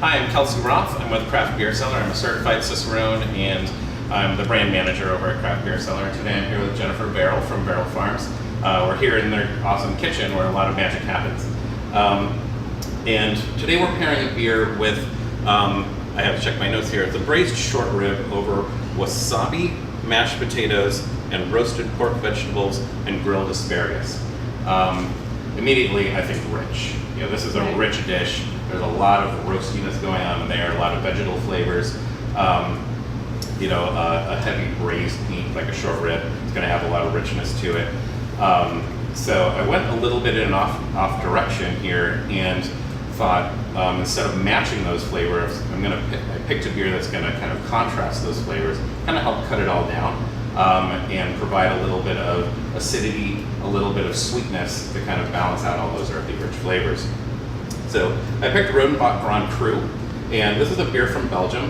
Hi, I'm Kelsey Roth. I'm with Craft Beer Cellar. I'm a certified cicerone, and I'm the brand manager over at Craft Beer Cellar. Today I'm here with Jennifer Barrel from Barrel Farms. We're here in their awesome kitchen where a lot of magic happens. And today we're pairing a beer with, I have to check my notes here, it's a braised short rib over wasabi, mashed potatoes, and roasted pork vegetables and grilled asparagus. Immediately, I think rich. You know, this is a rich dish. There's a lot of roastiness going on in there, a lot of vegetal flavors. You know, a heavy braised meat like a short rib is going to have a lot of richness to it. So I went a little bit in an off direction here and thought instead of matching those flavors, I picked a beer that's going to kind of contrast those flavors, kind of help cut it all down, and provide a little bit of acidity, a little bit of sweetness to kind of balance out all those earthy, rich flavors. So I picked Rodenbach Grand Cru, and this is a beer from Belgium.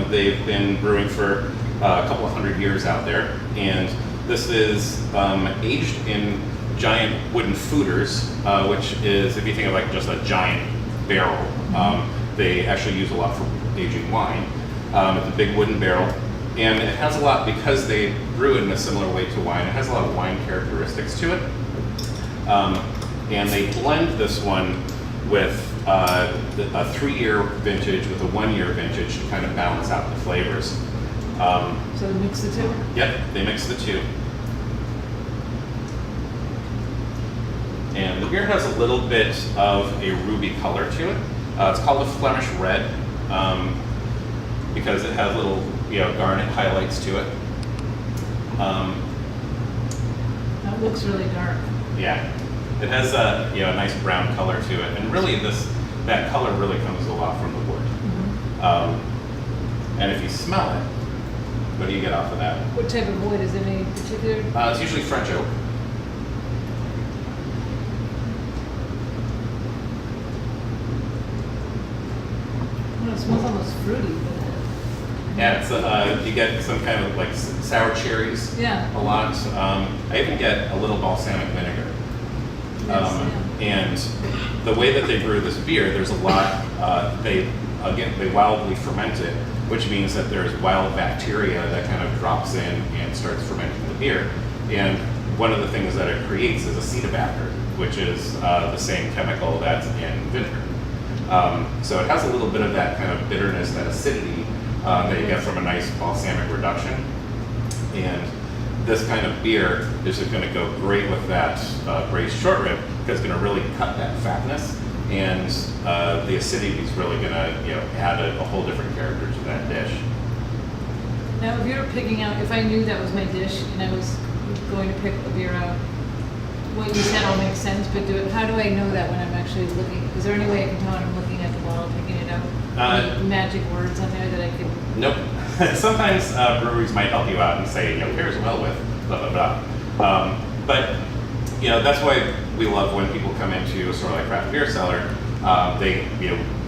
They've been brewing for a couple of hundred years out there, and this is aged in giant wooden foeders, which is, if you think of like just a giant barrel, they actually use a lot for aging wine. It's a big wooden barrel, and it has a lot, because they brew it in a similar way to wine, it has a lot of wine characteristics to it. And they blend this one with a 3-year vintage with a 1-year vintage to kind of balance out the flavors. So they mix the two? Yep, they mix the two. And the beer has a little bit of a ruby color to it. It's called a Flemish red because it has little, garnet highlights to it. That looks really dark. Yeah, it has a nice brown color to it, and really that color really comes a lot from the wood. And if you smell it, what do you get off of that? What type of wood is it? Any particular? It's usually French oak. Well, it smells almost fruity. Yeah, it's you get some kind of like sour cherries. Yeah. A lot. I even get a little balsamic vinegar. And the way that they brew this beer, there's a lot. They wildly ferment it, which means that there's wild bacteria that kind of drops in and starts fermenting the beer. And one of the things that it creates is acetobacter, which is the same chemical that's in vinegar. So it has a little bit of that kind of bitterness, that acidity that you get from a nice balsamic reduction. And this kind of beer is going to go great with that braised short rib, because it's going to really cut that fatness, and the acidity is really going to add a whole different character to that dish. Now, if you were picking out, if I knew that was my dish and I was going to pick a beer out, what you said all makes sense, but how do I know that when I'm actually looking? Is there any way I can tell when I'm looking at the bottle, picking it out? Any magic words on there that I can? Nope. Sometimes breweries might help you out and say, pairs well with blah blah blah. But that's why we love when people come into a store like Craft Beer Cellar.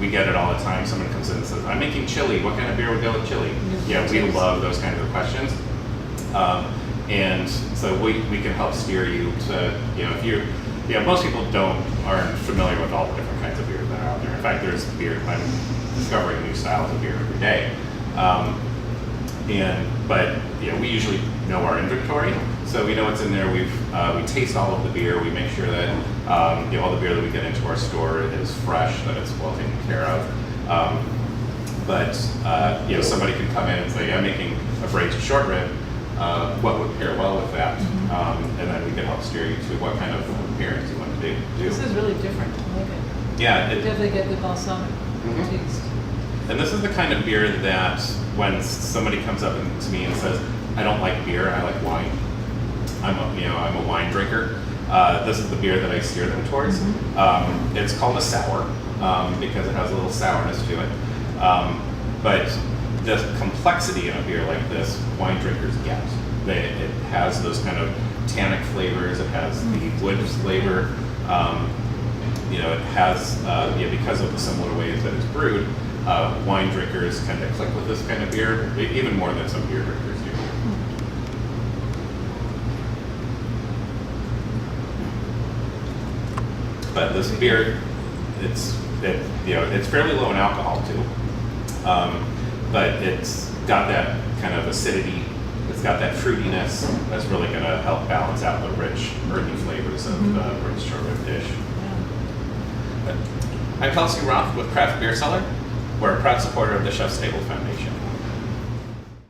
We get it all the time. Someone comes in and says, "I'm making chili. What kind of beer would go with chili?" Yeah, we love those kinds of questions. And so we can help steer you to, if you, most people aren't familiar with all the different kinds of beers that are out there. In fact, there's beer, I'm discovering new styles of beer every day. But we usually know our inventory, so we know what's in there. We taste all of the beer. We make sure that all the beer that we get into our store is fresh, that it's well taken care of. But somebody can come in and say, "I'm making a braised short rib. What would pair well with that?" And then we can help steer you to what kind of pairings you want to do. This is really different. I like it. Yeah, you definitely get the balsamic taste. And this is the kind of beer that when somebody comes up to me and says, "I don't like beer, I like wine. I'm a wine drinker." This is the beer that I steer them towards. It's called a sour because it has a little sourness to it. But the complexity in a beer like this, wine drinkers get. It has those kind of tannic flavors. It has the wood flavor. It has because of the similar ways that it's brewed. Wine drinkers tend to click with this kind of beer, even more than some beer drinkers do. But this beer, it's it's fairly low in alcohol too, but it's got that kind of acidity. It's got that fruitiness that's really going to help balance out the rich, earthy flavors of the braised short rib dish. I'm Kelsey Roth with Craft Beer Cellar. We're a proud supporter of the Chef's Table Foundation.